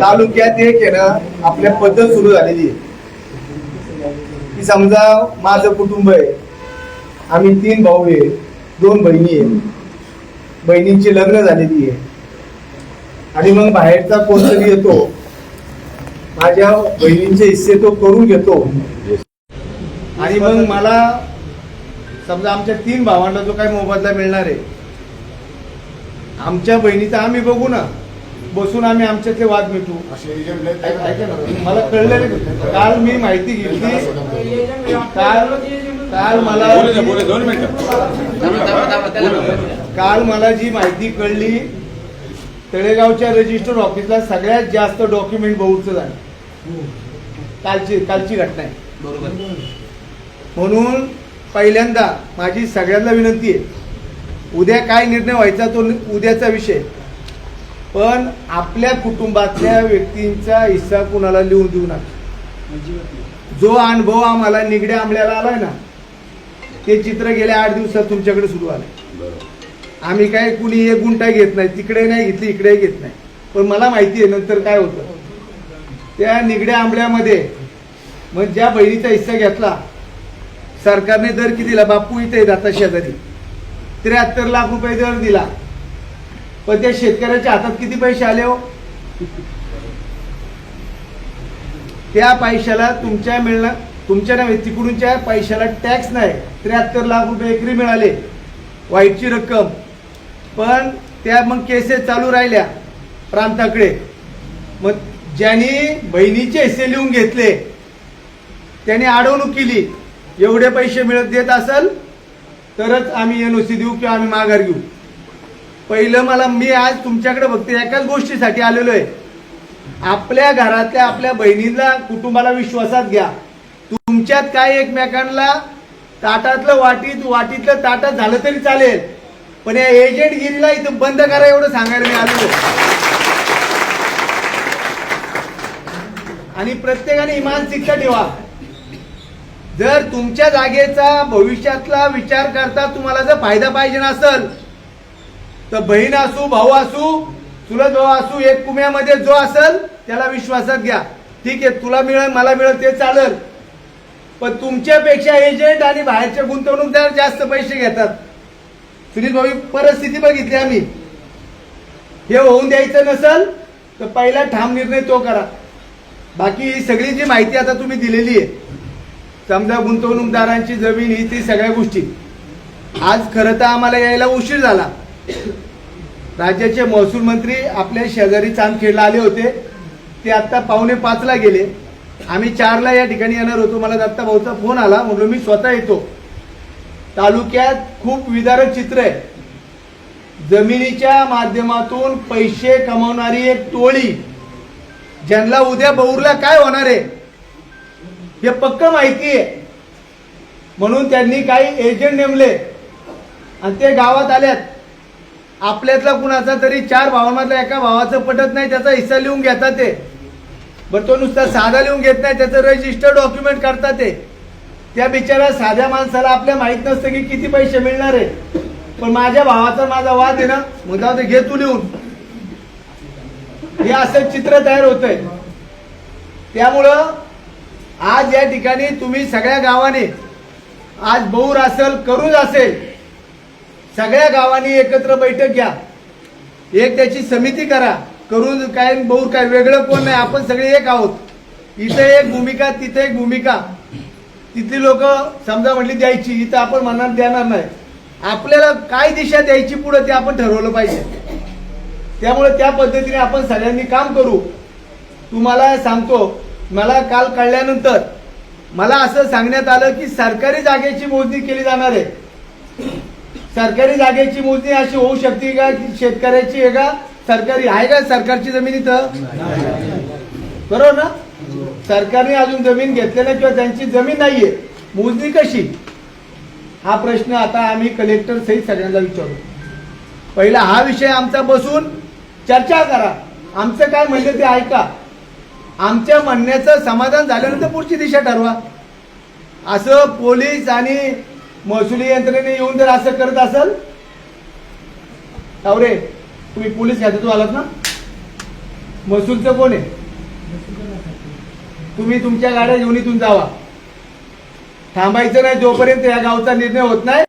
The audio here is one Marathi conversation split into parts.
तालुक्यात एक आहे ना आपल्या पद्धत सुरू झालेली आहे की समजा माझं कुटुंब आहे, आम्ही 3 भाऊ आहे, 2 बहिणी आहे, बहिणींची लग्न झालेली आहे आणि मग बाहेरचा कोणतरी येतो, माझ्या बहिणींचे हिस्से तो करून घेतो आणि मग मला समजा आमच्या 3 भावांना जो काही मोबदला मिळणार आहे, आमच्या बहिणीचा आम्ही बघू ना, बसून आम्ही आमच्यातले वाद मिटू. ऐका ना, मला कळलं नाही. काल मी माहिती घेतली, काल मला जी माहिती कळली, तळेगावच्या रजिस्टर ऑफिसला सगळ्यात जास्त डॉक्युमेंट बहुचं झालं. कालची घटना आहे. बरोबर. म्हणून पहिल्यांदा माझी सगळ्यांना विनंती आहे, उद्या काय निर्णय व्हायचा तो उद्याचा विषय, पण आपल्या कुटुंबातल्या व्यक्तींचा हिस्सा कुणाला लिहून देऊ नका. जो अनुभव आम्हाला निगड्या आंबल्याला आलाय ना, ते चित्र गेल्या 8 दिवसात तुमच्याकडे सुरू आलंय. आम्ही काय कुणी एक गुंठा घेत नाही, तिकडे नाही घेतली, इकडे घेत नाही, पण मला माहिती आहे नंतर काय होतं. त्या निगड्या आंबल्यामध्ये मग ज्या बहिणीचा हिस्सा घेतला, सरकारने दर किती दिला? बापू इथे आता शेजारी 73 लाख रुपये दर दिला, पण त्या शेतकऱ्याच्या हातात किती पैसे आले हो? त्या पैशाला तुमच्या नव्हे, तिकडूनच्या पैशाला टॅक्स नाही. 73 लाख रुपये एकरी मिळाले, वाईटची रक्कम. पण त्या मग केसेस चालू राहिल्या प्रांताकडे. मग ज्यांनी बहिणीचे हिस्से लिहून घेतले त्यांनी अडवणूक केली. एवढे पैसे मिळत देत असेल तरच आम्ही NOC देऊ किंवा आम्ही माघार घेऊ. पहिलं मी आज तुमच्याकडे फक्त एकाच गोष्टीसाठी आलेलो आहे, आपल्या घरातल्या आपल्या बहिणीला कुटुंबाला विश्वासात घ्या. तुमच्यात काय एकमेकांना ताटातलं वाटीतलं ताटात झालं तरी चालेल, पण या एजंटगिरीला इथं बंद करा, एवढं सांगायला मी आलेलो. आणि प्रत्येकाने ही मानसिकता ठेवा, जर तुमच्या जागेचा भविष्यातला विचार करता तुम्हाला जर फायदा पाहिजे नसेल तर बहीण असू, भाऊ असू, चुलत भाऊ असू, एक कुम्यामध्ये जो असेल त्याला विश्वासात घ्या. ठीक आहे, तुला मिळेल मला मिळेल ते चालेल, पण तुमच्यापेक्षा एजंट आणि बाहेरचे गुंतवणूकदार जास्त पैसे घेतात. सुनील भाऊ, परिस्थिती बघितली आम्ही. हे होऊन द्यायचं नसेल तर पहिला ठाम निर्णय तो करा. बाकी ही सगळी जी माहिती आता तुम्ही दिलेली आहे, समजा गुंतवणूकदारांची जमीन, ही ती सगळ्या गोष्टी, आज खरं तर आम्हाला यायला उशीर झाला. राज्याचे महसूल मंत्री आपल्या शेजारी चांदखेडला आले होते, ते आता 4:45ला गेले. आम्ही 4ला या ठिकाणी येणार होतो. मला दत्ता भाऊचा फोन आला, म्हटलं मी स्वतः येतो. तालुक्यात खूप विदारक चित्र आहे. जमिनीच्या माध्यमातून पैसे कमावणारी एक टोळी, ज्यांना उद्या बौरला काय होणार आहे हे पक्क माहिती आहे, म्हणून त्यांनी काही एजंट नेमले आणि ते गावात आल्यात. आपल्यातला कुणाचा तरी 4 भावांमधला एका भावाचं पटत नाही, त्याचा हिस्सा लिहून घेतात ते. बरं, तो नुसता साधा लिहून घेत नाही, त्याचं रजिस्टर डॉक्युमेंट करतात ते. त्या बिचारा साध्या माणसाला आपल्या माहित नसतं की किती पैसे मिळणार आहे, पण माझ्या भावाचा माझा वाद आहे ना, मग जाऊ दे, घे तू लिहून. हे असं चित्र तयार होतंय. त्यामुळं आज या ठिकाणी तुम्ही सगळ्या गावाने, आज बौर असेल, करूज असेल, सगळ्या गावांनी एकत्र बैठक घ्या. एक त्याची समिती करा. करूज काय बौर काय वेगळं कोण नाही, आपण सगळे एक आहोत. इथे एक भूमिका, तिथे एक भूमिका. तिथली लोक समजा म्हटली द्यायची, इथं आपण म्हणणार देणार नाही. आपल्याला काय दिशा द्यायची पुढे ते आपण ठरवलं पाहिजे. त्यामुळे त्या पद्धतीने आपण सगळ्यांनी काम करू. तुम्हाला सांगतो, मला काल कळल्यानंतर मला असं सांगण्यात आलं की सरकारी जागेची मोजणी केली जाणार आहे. सरकारी जागेची मोजणी अशी होऊ शकते का की शेतकऱ्याची आहे का, सरकारी आहे का सरकारची जमीन इथं? बरोबर ना? सरकारने अजून जमीन घेतलेली किंवा त्यांची जमीन नाहीये, मोजणी कशी? हा प्रश्न आता आम्ही कलेक्टर सहित सगळ्यांना विचारू. पहिला हा विषय आमचा बसून चर्चा करा. आमचं काय म्हणलं ते ऐका. आमच्या म्हणण्याचं समाधान झाल्यानंतर पुढची दिशा ठरवा. असं पोलीस आणि महसुली यंत्रणेने येऊन जर असं करत असेल, तावरे तुम्ही पोलीस खात्यातून आलात ना, महसूलचं कोण आहे? तुम्ही तुमच्या गाड्या घेऊन इथून जावा. थांबायचं नाही जोपर्यंत या गावचा निर्णय होत नाही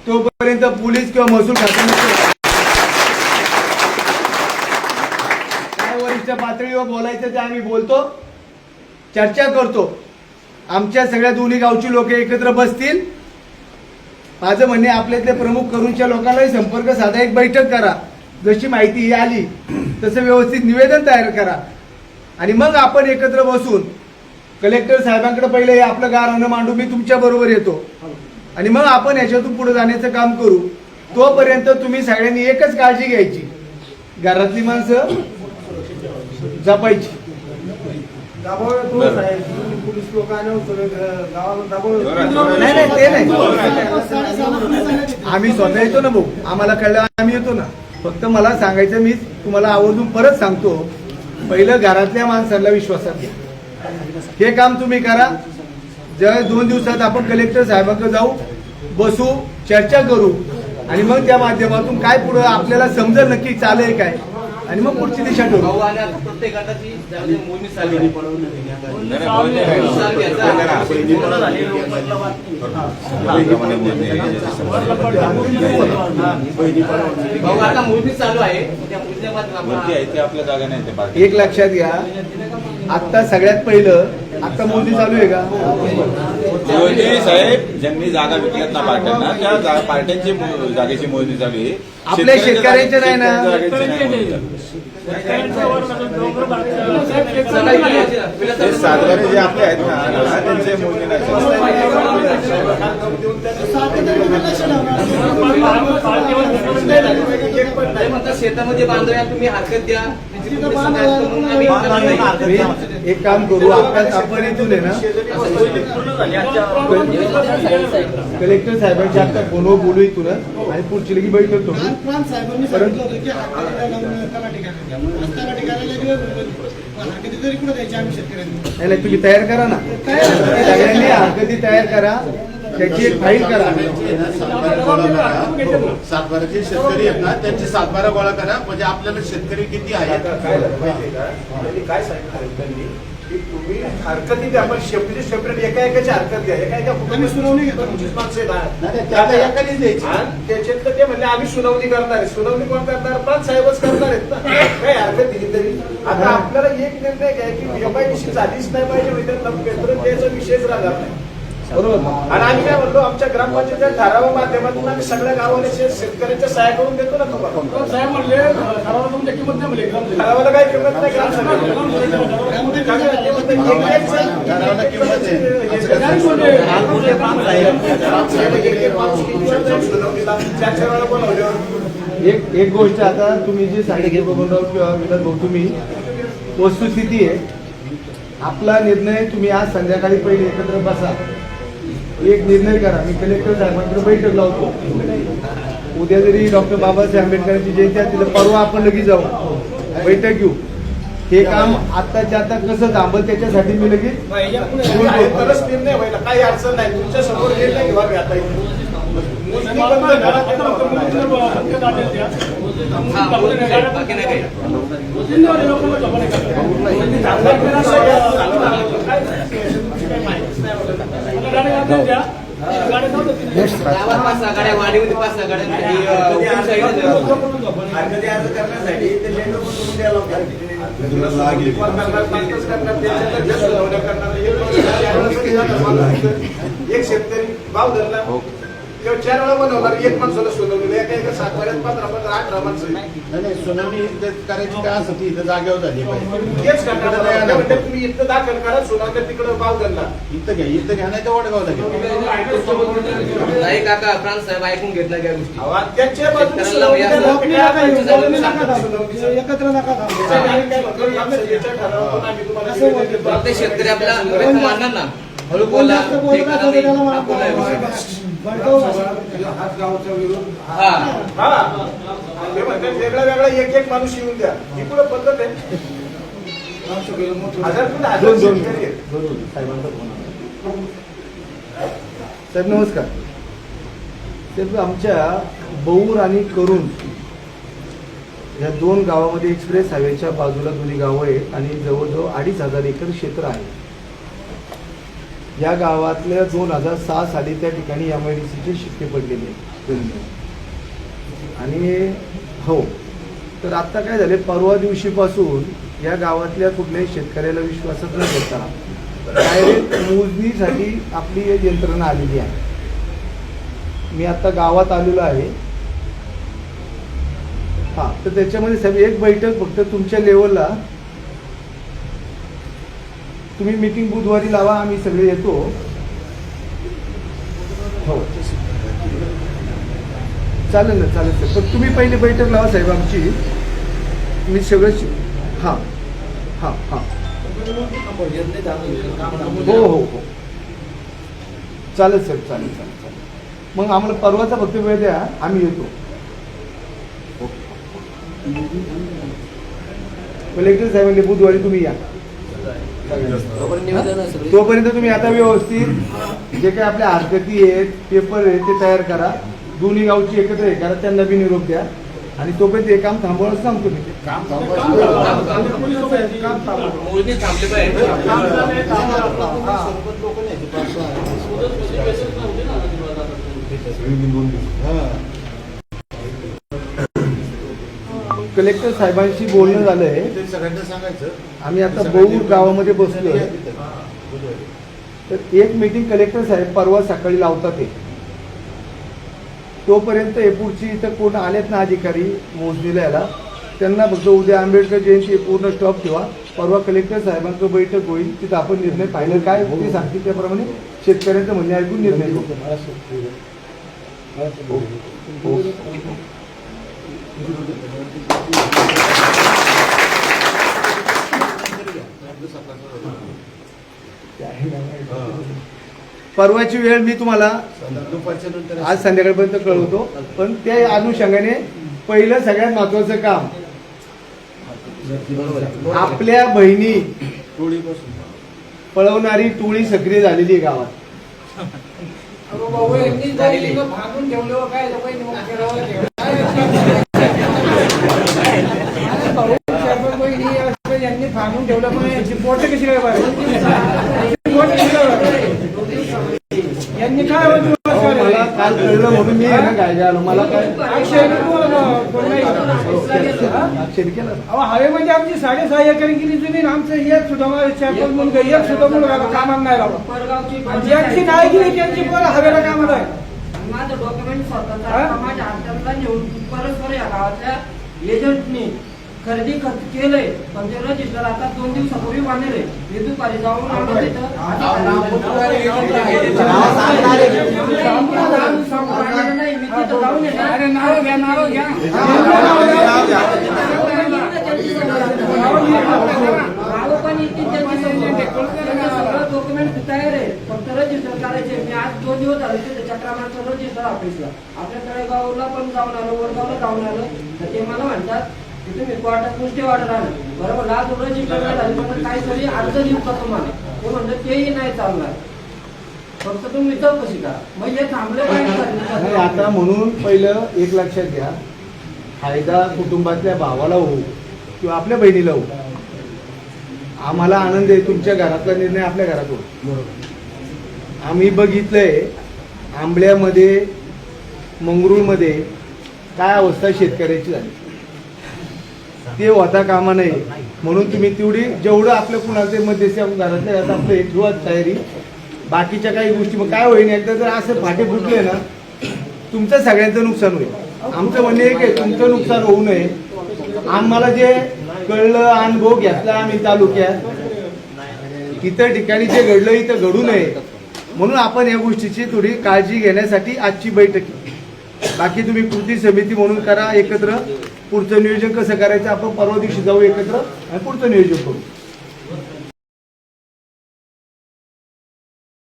तोपर्यंत पोलीस किंवा महसूल खात्याने काय वरिष्ठ पातळीवर बोलायचं ते आम्ही बोलतो, चर्चा करतो. आमच्या सगळ्या दोन्ही गावची लोक एकत्र बसतील. माझं म्हणणे आपल्यातले प्रमुख करूनच्या लोकांनाही संपर्क साधा, एक बैठक करा. जशी माहिती ही आली तसं व्यवस्थित निवेदन तयार करा आणि मग आपण एकत्र बसून कलेक्टर साहेबांकडे पहिले हे आपलं गारहाणं मांडू. मी तुमच्या बरोबर येतो आणि मग आपण याच्यातून पुढे जाण्याचं काम करू. तोपर्यंत तुम्ही सगळ्यांनी एकच काळजी घ्यायची, घरातली माणसं जपायची. पोलीस लोक नाही ते नाही, आम्ही स्वतः येतो ना भाऊ, आम्हाला कळलं आम्ही येतो ना. फक्त मला सांगायचं, मी तुम्हाला आवर्जून परत सांगतो, पहिलं घरातल्या माणसांना विश्वासात घ्या. हे काम तुम्ही करा. जर 2 दिवसात आपण कलेक्टर साहेबांकडे जाऊ, बसू, चर्चा करू आणि मग त्या माध्यमातून काय पुढे आपल्याला समजेल नक्की चालेल काय आणि मग पुढची दिशा ठरवू. एक लक्षात घ्या, आता सगळ्यात पहिलं आता मोदी चालू आहे का? साहेब ज्यांनी जागा विकल्यात ना पार्ट्यांना, त्या पार्ट्यांची जागेची मोजणी चालू आहे. आपल्या शेतकऱ्यांचे नाही ना. सातबारे जे आपले आहेत ना त्यांचे मोजणी नाही. शेतामध्ये बांधूया, तुम्ही हरकत द्या. एक काम करू, आपण इथून आहे ना कलेक्टर साहेबांची आता फोनवर बोलू इथून आणि पुढची लगी बैठक करू. नाही तुम्ही तयार करा ना, सगळ्यांनी हरकती तयार करा, त्याची एक फाईल करा. सातबाराचे शेतकरी आहेत ना, त्यांचे सातबारा गोळा करा, म्हणजे आपल्याला शेतकरी किती आहेत. काय सांगितलं तुम्ही हरकती द्या, आपण सेपरेट एका एकाची हरकत द्या. एका कुठे सुनावणी घेतो एकानेच द्यायची. त्याच्यातलं ते म्हणले आम्ही सुनावणी करणार आहे. सुनावणी कोण करणार? प्रांत साहेबच करणार आहेत ना. काय हरकत दिली तरी आता आपल्याला एक निर्णय घ्या की एमआयडीसी झालीच नाही पाहिजे, त्याचा विषयच राहणार नाही. बरोबर. आणि आम्ही काय म्हणतो, आमच्या ग्रामपंचायतीच्या ठरावा माध्यमातून आम्ही सगळ्या गावाला शेतकऱ्यांच्या सहाय्य करून देतो ना. तुम्हाला साहेब म्हणले ठरावाला किंमत नाही, म्हणले ठरावाला काय किंमत नाही. एक गोष्ट आता तुम्ही जी सांगितली बबनराव किंवा विलास भाऊ, तुम्ही वस्तुस्थिती आहे, आपला निर्णय तुम्ही आज संध्याकाळी पहिले एकत्र बसा, एक निर्णय करा. मी कलेक्टर साहेबांकडे बैठक लावतो. उद्या जरी डॉक्टर बाबासाहेब आंबेडकरांची जयंती आहे, तिला परवा आपण लगेच जाऊ, बैठक घेऊ. हे काम आताच्या आता कसं थांबल त्याच्यासाठी मी लगेच निर्णय व्हायला काही अडचण नाही. तुमच्या समोर निर्णय घ्यावा आता गाड्या वाडीमध्ये 5-6 एक शेतकरी भाव धरला, 4 वेळा बनवणार, एक माणसाला सोडवलेलं, एका सातबाऱ्यात 15-18 माणसं. नाही, सुनावणी करायची काय असं ती इथं जागेवर झाली पाहिजे. तेच करणार. तुम्ही इथं दाखल करा, सोनावल्या तिकडे भाव धरला, इथं घ्या नाही तर वडगावला घ्या. नाही काका, प्रांत साहेब ऐकून घेत नाही काय गोष्टी. त्यांच्या बाजूने एकत्र नका. प्रत्येक शेतकरी आपला मानणार ना, हळू बोला. वेगळा वेगळा एक माणूस येऊन द्या, ही पुढे पद्धत आहे. साहेब नमस्कार. साहेब, आमच्या बौर आणि करून या 2 गावामध्ये एक्सप्रेस हायवेच्या बाजूला दोन्ही गावं आहेत आणि जवळजवळ 2,500 एकर क्षेत्र आहे. या गावातल्या 2006 साली त्या ठिकाणी MIDCचे शिक्के पडलेले आहेत. आणि हो, तर आत्ता काय झाले, परवा दिवशीपासून या गावातल्या कुठल्याही शेतकऱ्याला विश्वासात न घेता डायरेक्ट मोजणीसाठी आपली एक यंत्रणा आलेली आहे. मी आता गावात आलेलो आहे. हां, तर त्याच्यामध्ये साहेब एक बैठक फक्त तुमच्या लेवलला तुम्ही मीटिंग बुधवारी लावा, आम्ही सगळे येतो. हो चालेल ना, चालेल सर. पण तुम्ही पहिली बैठक लावा साहेब आमची. मी सगळं हां हां हां हो हो हो चालेल सर, चालेल चालेल चालेल. मग आम्हाला परवाचा फक्त वेळ द्या, आम्ही येतो. कलेक्टर साहेबांनी बुधवारी तुम्ही या. तोपर्यंत तुम्ही आता व्यवस्थित जे काही आपल्या हरकती आहेत, पेपर आहेत, ते तयार करा. दोन्ही गावची एकत्र हे करा, त्यांना बी निरोप द्या. आणि तोपर्यंत हे काम थांबवणं सांगतो मी. मोजणी थांबली पाहिजे. कलेक्टर साहेबांशी बोलणं झालंय. ते सगळ्यांना सांगायचं. आम्ही आता बहूर गावामध्ये बसलोय. तर एक मीटिंग कलेक्टर साहेब परवा सकाळी लावतात. ते तोपर्यंत पुढची इथं कोण आलेत ना अधिकारी मोजणीला याला, त्यांना फक्त उद्या आंबेडकर जयंती पूर्ण स्टॉप ठेवा. परवा कलेक्टर साहेबांचं बैठक होईल, तिथं आपण निर्णय फायनल काय ते सांगतील त्याप्रमाणे शेतकऱ्यांचं म्हणणे ऐकून निर्णय घेऊ. परवाची वेळ मी तुम्हाला दुपारच्या नंतर आज संध्याकाळपर्यंत कळवतो. पण त्या अनुषंगाने पहिलं सगळ्यात महत्वाचं काम, आपल्या बहिणी टोळीपासून पळवणारी टोळी सक्रिय झालेली आहे गावात. यांनी फांगून ठेवलं पण पोट कशी काय यांनी काय मला काल कळलं म्हणून मी काय आलो. मला काय हवे म्हणजे आमची 6.5 एकर गेली जमीन. आमचं एक सुद्धा मुलगा एक सुद्धा मुलगा कामात नाही लावला. ज्यांची नाही गेली त्यांची पोरं हवेला कामात आहे. माझं डॉक्युमेंट स्वतःचा माझ्या हाताला नेऊन परस्पर या गावातल्या एजंटनी खरेदी खर्च केलंय. पण ते रजिस्टर आता 2 दिवसापूर्वी बांधले. मी दुपारी जाऊन नाही, मी तिथं जाऊन गाव पण येतील त्यांची सगळं डॉक्युमेंट तयार आहे. फक्त रजिस्टर करायचे. मी आज 2 दिवस झाले तिथे चक्रामाचं रजिस्टर ऑफिसला आपल्या गावला पण जाऊन आलो, वडगावला जाऊन आलो. तर ते मला म्हणतात तुम्ही कोर्टात नुसते ऑर्डर आलं बरोबर. आज रजिस्टर झाली पण काय तरी अर्ज देऊ का तुम्हाला. ते म्हणलं तेही नाही चालणार, फक्त तुम्ही चौकशी करा. मग हे थांबले पाहिजे. आता म्हणून पहिलं एक लक्षात घ्या, फायदा कुटुंबातल्या भावाला होऊ किंवा आपल्या बहिणीला होऊ. आम्हाला आनंद आहे तुमच्या घरातला निर्णय आपल्या घरात होऊ. आम्ही बघितलंय आंबल्यामध्ये, मंगरूळमध्ये काय अवस्था शेतकऱ्याची झाली. ते होता कामा नये म्हणून तुम्ही तेवढी जेवढं आपलं कुणाचे मध्यस्थी घरातल्या घरात आपलं ठेवा तयारी. बाकीच्या काही गोष्टी मग काय होईल, एकदा जर असं फाटे फुटले ना तुमचं सगळ्यांचं नुकसान होईल. आमचं म्हणणे एक आहे, तुमचं नुकसान होऊ नये. आम्हाला जे कळलं, अनुभव घेतला आम्ही तालुक्यात, इतर ठिकाणी जे घडलं इथं घडू नये म्हणून आपण या गोष्टीची थोडी काळजी घेण्यासाठी आजची बैठक. बाकी तुम्ही कृती समिती म्हणून करा एकत्र. पुढचं नियोजन कसं करायचं आपण परवा दिवशी जाऊ एकत्र आणि पुढचं नियोजन करू.